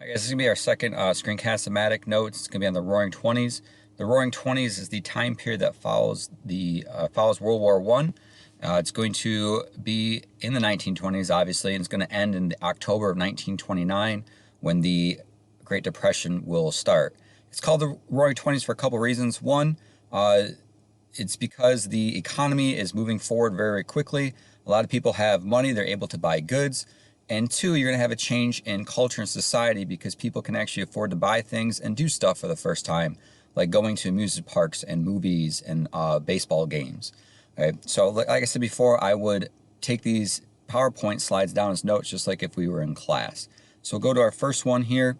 I guess this is going to be our second screencast-o-matic notes. It's going to be on the Roaring Twenties. The Roaring Twenties is the time period that follows World War I. It's going to be in the 1920s, obviously, and it's going to end in October of 1929 when the Great Depression will start. It's called the Roaring Twenties for a couple reasons. One, it's because the economy is moving forward very quickly. A lot of people have money, they're able to buy goods. And two, you're going to have a change in culture and society because people can actually afford to buy things and do stuff for the first time, like going to amusement parks and movies and baseball games. Okay? So like I said before, I would take these PowerPoint slides down as notes just like if we were in class. So we'll go to our first one here.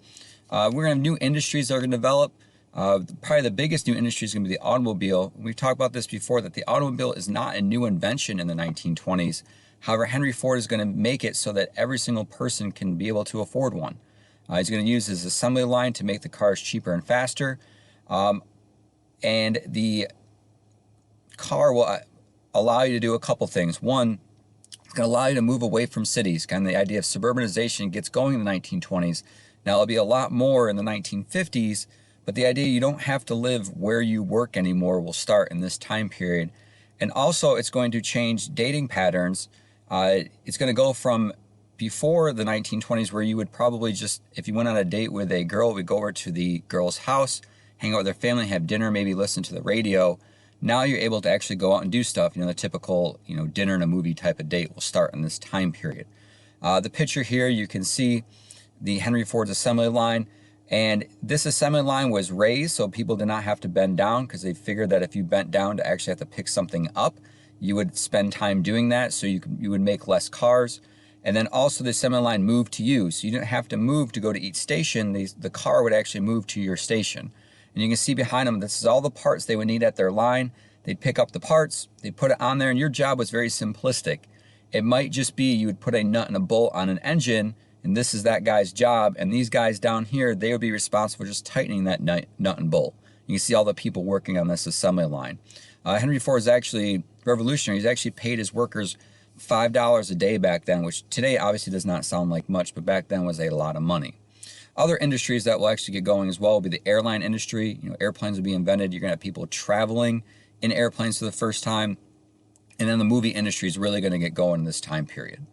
We're going to have new industries that are going to develop. Probably the biggest new industry is going to be the automobile. We've talked about this before, that the automobile is not a new invention in the 1920s. However, Henry Ford is going to make it so that every single person can be able to afford one. He's going to use his assembly line to make the cars cheaper and faster. And the car will allow you to do a couple things. One, it's going to allow you to move away from cities. Kind of the idea of suburbanization gets going in the 1920s. Now, it'll be a lot more in the 1950s, but the idea you don't have to live where you work anymore will start in this time period. And also, it's going to change dating patterns. It's going to go from before the 1920s where you would probably just, if you went on a date with a girl, we'd go over to the girl's house, hang out with their family, have dinner, maybe listen to the radio. Now you're able to actually go out and do stuff. The typical, dinner and a movie type of date will start in this time period. The picture here, you can see the Henry Ford's assembly line. And this assembly line was raised so people did not have to bend down because they figured that if you bent down to actually have to pick something up, you would spend time doing that, so you would make less cars. And then also the assembly line moved to you, so you didn't have to move to go to each station. The car would actually move to your station. And you can see behind them, this is all the parts they would need at their line. They'd pick up the parts, they'd put it on there, and your job was very simplistic. It might just be you would put a nut and a bolt on an engine, and this is that guy's job, and these guys down here, they would be responsible for just tightening that nut and bolt. You can see all the people working on this assembly line. Henry Ford is actually revolutionary. He's actually paid his workers $5 a day back then, which today obviously does not sound like much, but back then was a lot of money. Other industries that will actually get going as well will be the airline industry. Airplanes will be invented. You're going to have people traveling in airplanes for the first time. And then the movie industry is really going to get going in this time period.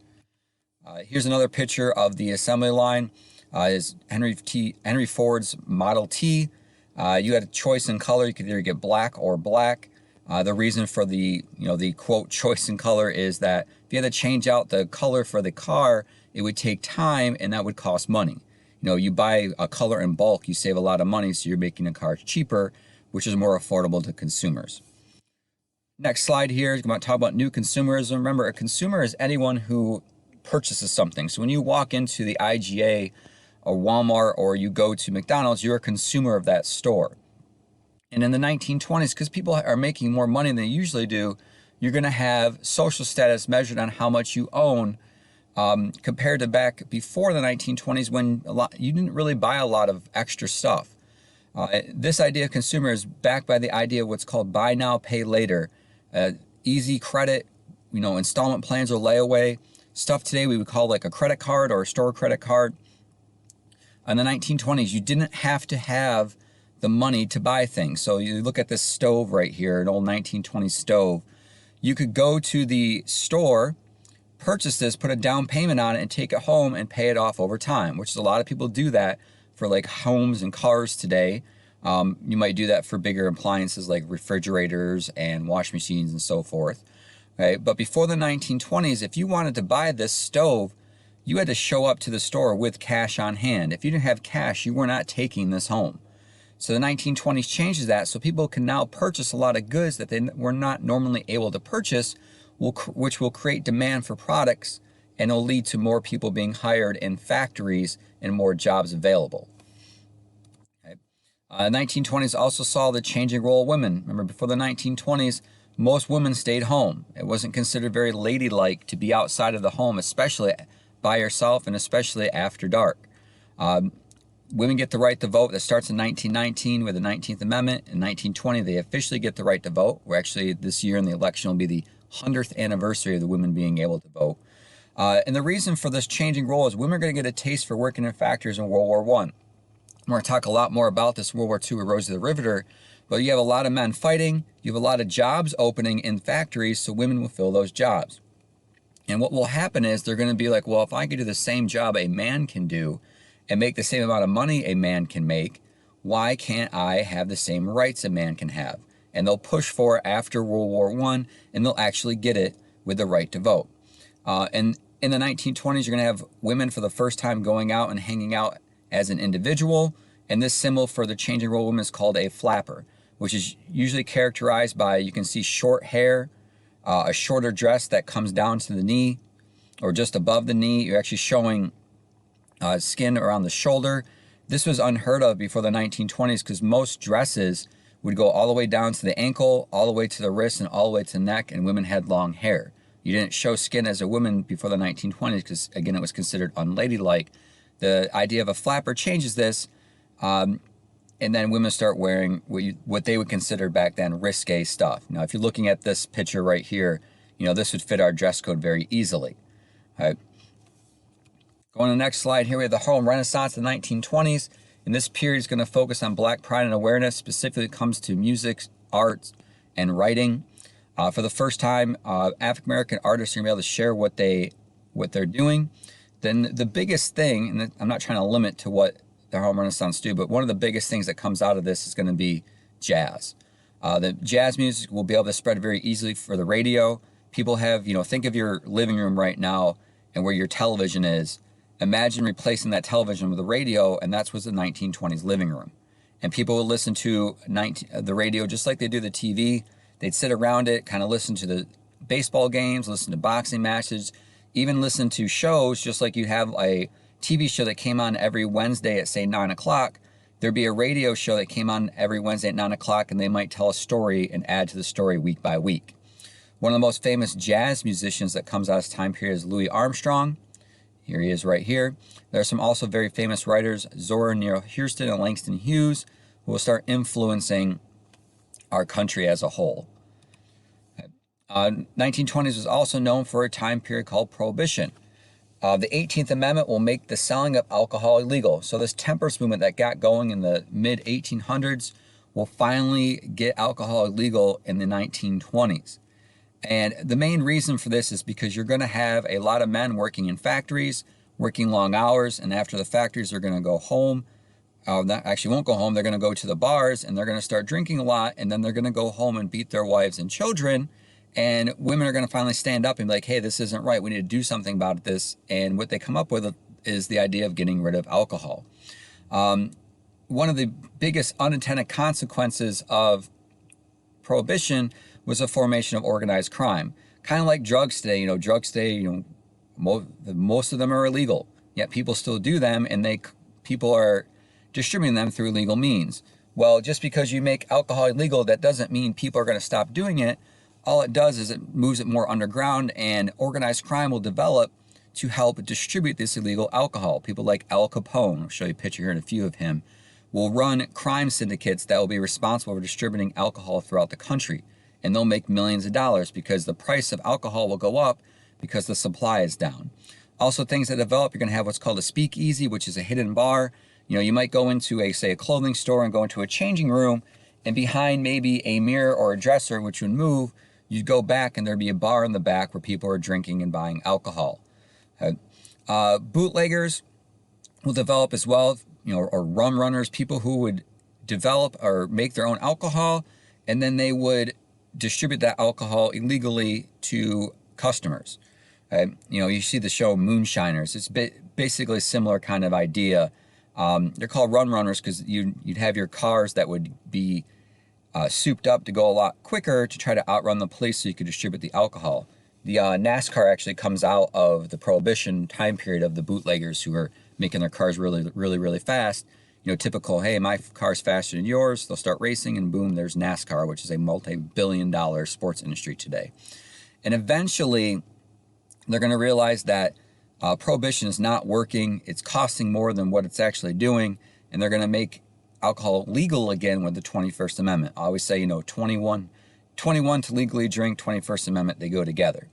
Here's another picture of the assembly line. Is Henry Ford's Model T. You had a choice in color. You could either get black or black. The reason for the quote choice in color is that if you had to change out the color for the car, it would take time and that would cost money. You buy a color in bulk, you save a lot of money, so you're making the car cheaper, which is more affordable to consumers. Next slide here is going to talk about new consumerism. Remember, a consumer is anyone who purchases something. So when you walk into the IGA or Walmart or you go to McDonald's, you're a consumer of that store. And in the 1920s, because people are making more money than they usually do, you're going to have social status measured on how much you own, compared to back before the 1920s when you didn't really buy a lot of extra stuff. This idea of consumer is backed by the idea of what's called buy now, pay later. Easy credit, installment plans or layaway. Stuff today we would call like a credit card or a store credit card. In the 1920s, you didn't have to have the money to buy things. So you look at this stove right here, an old 1920s stove. You could go to the store, purchase this, put a down payment on it, and take it home and pay it off over time, which is a lot of people do that for like homes and cars today. You might do that for bigger appliances like refrigerators and wash machines and so forth. Okay? But before the 1920s, if you wanted to buy this stove, you had to show up to the store with cash on hand. If you didn't have cash, you were not taking this home. So the 1920s changes that, so people can now purchase a lot of goods that they were not normally able to purchase, which will create demand for products, and it'll lead to more people being hired in factories and more jobs available. Okay. 1920s also saw the changing role of women. Remember, before the 1920s, most women stayed home. It wasn't considered very ladylike to be outside of the home, especially by yourself and especially after dark. Women get the right to vote. That starts in 1919 with the 19th Amendment. In 1920, they officially get the right to vote. We're actually, this year in the election will be the 100th anniversary of the women being able to vote. And the reason for this changing role is women are going to get a taste for working in factories in World War I. We're going to talk a lot more about this in World War II with Rosie the Riveter, but you have a lot of men fighting, you have a lot of jobs opening in factories, so women will fill those jobs. And what will happen is they're going to be like, well, if I could do the same job a man can do and make the same amount of money a man can make, why can't I have the same rights a man can have? And they'll push for it after World War I, and they'll actually get it with the right to vote. And in the 1920s, you're going to have women for the first time going out and hanging out as an individual. And this symbol for the changing role of women is called a flapper, which is usually characterized by, you can see short hair, a shorter dress that comes down to the knee or just above the knee. You're actually showing skin around the shoulder. This was unheard of before the 1920s because most dresses would go all the way down to the ankle, all the way to the wrist, and all the way to the neck, and women had long hair. You didn't show skin as a woman before the 1920s because, again, it was considered unladylike. The idea of a flapper changes this, and then women start wearing what they would consider back then risque stuff. Now, if you're looking at this picture right here, this would fit our dress code very easily. All right. Going to the next slide here, we have the Harlem Renaissance in the 1920s. And this period is going to focus on Black pride and awareness, specifically when it comes to music, arts, and writing. For the first time, African-American artists are going to be able to share what they're doing. Then the biggest thing, and I'm not trying to limit to what the Harlem Renaissance do, but one of the biggest things that comes out of this is going to be jazz. The jazz music will be able to spread very easily for the radio. People have, think of your living room right now and where your television is. Imagine replacing that television with a radio, and that's what's the 1920s living room. And people will listen to the radio just like they do the TV. They'd sit around it, kind of listen to the baseball games, listen to boxing matches, even listen to shows just like you have a TV show that came on every Wednesday at, say, 9 o'clock. There'd be a radio show that came on every Wednesday at 9 o'clock, and they might tell a story and add to the story week by week. One of the most famous jazz musicians that comes out of this time period is Louis Armstrong. Here he is right here. There are some also very famous writers, Zora Neale Hurston and Langston Hughes, who will start influencing our country as a whole. 1920s was also known for a time period called Prohibition. The 18th Amendment will make the selling of alcohol illegal. So this temperance movement that got going in the mid-1800s will finally get alcohol illegal in the 1920s. And the main reason for this is because you're going to have a lot of men working in factories, working long hours, and after the factories, they're going to go home. Actually won't go home. They're going to go to the bars, and they're going to start drinking a lot, and then they're going to go home and beat their wives and children. And women are going to finally stand up and be like, hey, this isn't right. We need to do something about this. And what they come up with is the idea of getting rid of alcohol. One of the biggest unintended consequences of Prohibition was the formation of organized crime. Kind of like drugs today. Drugs today, most of them are illegal, yet people still do them, and people are distributing them through legal means. Well, just because you make alcohol illegal, that doesn't mean people are going to stop doing it. All it does is it moves it more underground, and organized crime will develop to help distribute this illegal alcohol. People like Al Capone, I'll show you a picture here in a few of him, will run crime syndicates that will be responsible for distributing alcohol throughout the country. And they'll make millions of dollars because the price of alcohol will go up because the supply is down. Also, things that develop, you're going to have what's called a speakeasy, which is a hidden bar. You might go into a clothing store and go into a changing room, and behind maybe a mirror or a dresser, which would move, you'd go back and there'd be a bar in the back where people are drinking and buying alcohol. Bootleggers will develop as well, or rum runners, people who would develop or make their own alcohol, and then they would distribute that alcohol illegally to customers. You see the show Moonshiners. It's basically a similar kind of idea. They're called run runners because you'd have your cars that would be souped up to go a lot quicker to try to outrun the police so you could distribute the alcohol. The NASCAR actually comes out of the Prohibition time period of the bootleggers who are making their cars really, really, really fast. Typical, hey, my car's faster than yours. They'll start racing, and boom, there's NASCAR, which is a multi-billion-dollar sports industry today. And eventually, they're going to realize that Prohibition is not working. It's costing more than what it's actually doing, and they're going to make alcohol legal again with the 21st Amendment. I always say, 21 to legally drink, 21st Amendment, they go together.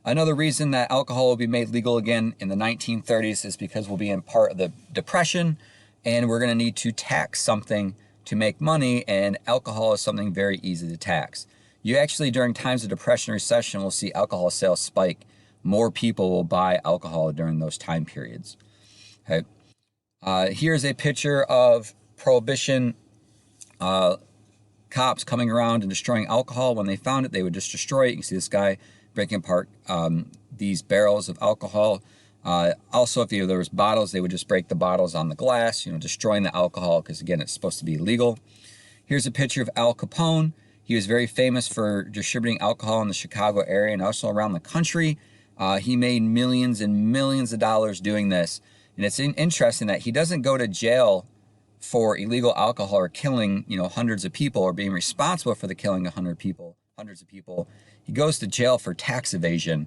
Another reason that alcohol will be made legal again in the 1930s is because we'll be in part of the Depression, and we're going to need to tax something to make money, and alcohol is something very easy to tax. You actually, during times of depression and recession, will see alcohol sales spike. More people will buy alcohol during those time periods. Okay. Here's a picture of Prohibition cops coming around and destroying alcohol. When they found it, they would just destroy it. You can see this guy breaking apart these barrels of alcohol. Also, if there was bottles, they would just break the bottles on the glass, destroying the alcohol, because again, it's supposed to be illegal. Here's a picture of Al Capone. He was very famous for distributing alcohol in the Chicago area and also around the country. He made millions and millions of dollars doing this. And it's interesting that he doesn't go to jail for illegal alcohol or killing, hundreds of people, or being responsible for the killing of hundreds of people. He goes to jail for tax evasion,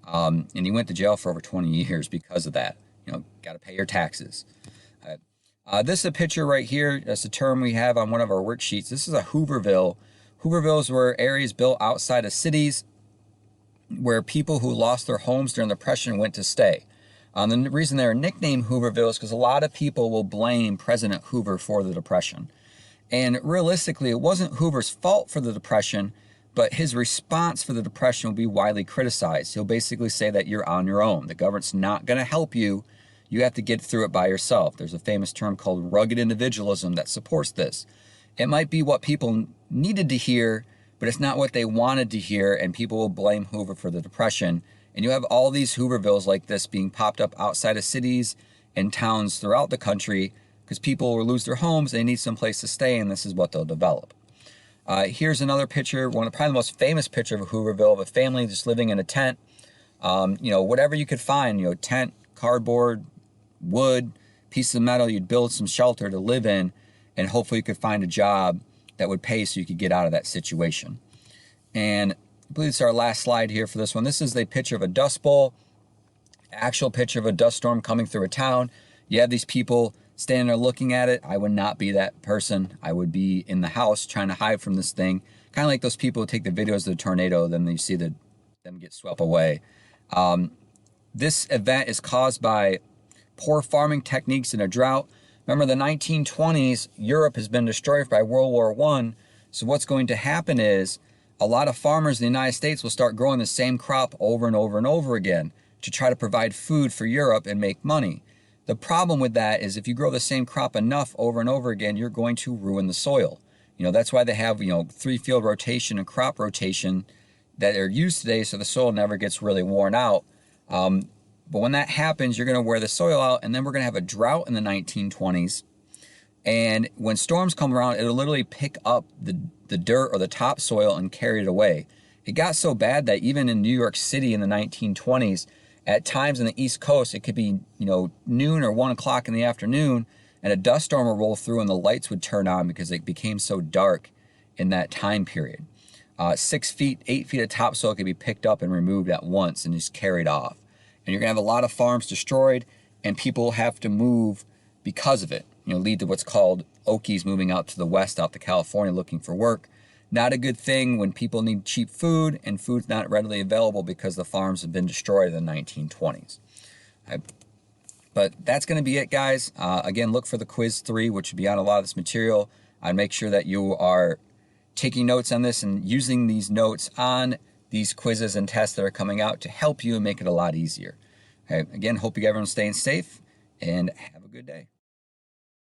and he went to jail for over 20 years because of that. Got to pay your taxes. This is a picture right here. That's a term we have on one of our worksheets. This is a Hooverville. Hoovervilles were areas built outside of cities where people who lost their homes during the Depression went to stay. The reason they're nicknamed Hooverville is because a lot of people will blame President Hoover for the Depression. And realistically, it wasn't Hoover's fault for the Depression, but his response for the Depression will be widely criticized. He'll basically say that you're on your own. The government's not going to help you. You have to get through it by yourself. There's a famous term called rugged individualism that supports this. It might be what people needed to hear, but it's not what they wanted to hear, and people will blame Hoover for the Depression. And you have all these Hoovervilles like this being popped up outside of cities and towns throughout the country because people will lose their homes, they need some place to stay, and this is what they'll develop. Here's another picture, probably the most famous picture of a Hooverville, of a family just living in a tent. Whatever you could find, tent, cardboard, wood, piece of metal, you'd build some shelter to live in, and hopefully you could find a job that would pay so you could get out of that situation. And I believe it's our last slide here for this one. This is a picture of a dust bowl, actual picture of a dust storm coming through a town. You have these people standing there looking at it. I would not be that person. I would be in the house trying to hide from this thing. Kind of like those people who take the videos of the tornado, then you see them get swept away. This event is caused by poor farming techniques in a drought. Remember, the 1920s, Europe has been destroyed by World War I. So what's going to happen is a lot of farmers in the United States will start growing the same crop over and over and over again to try to provide food for Europe and make money. The problem with that is if you grow the same crop enough over and over again, you're going to ruin the soil. That's why they have, 3-field rotation and crop rotation that are used today, so the soil never gets really worn out. But when that happens, you're going to wear the soil out, and then we're going to have a drought in the 1920s. And when storms come around, it'll literally pick up the dirt or the topsoil and carry it away. It got so bad that even in New York City in the 1920s, at times in the East Coast, it could be, noon or 1 o'clock in the afternoon, and a dust storm would roll through and the lights would turn on because it became so dark in that time period. 6 feet, 8 feet of topsoil could be picked up and removed at once and just carried off. And you're going to have a lot of farms destroyed, and people have to move because of it. Lead to what's called Okies moving out to the west, out to California, looking for work. Not a good thing when people need cheap food, and food's not readily available because the farms have been destroyed in the 1920s. But that's going to be it, guys. Again, look for the quiz 3, which will be on a lot of this material. I'd make sure that you are taking notes on this and using these notes on these quizzes and tests that are coming out to help you and make it a lot easier. Okay, again, hope you everyone's staying safe, and have a good day.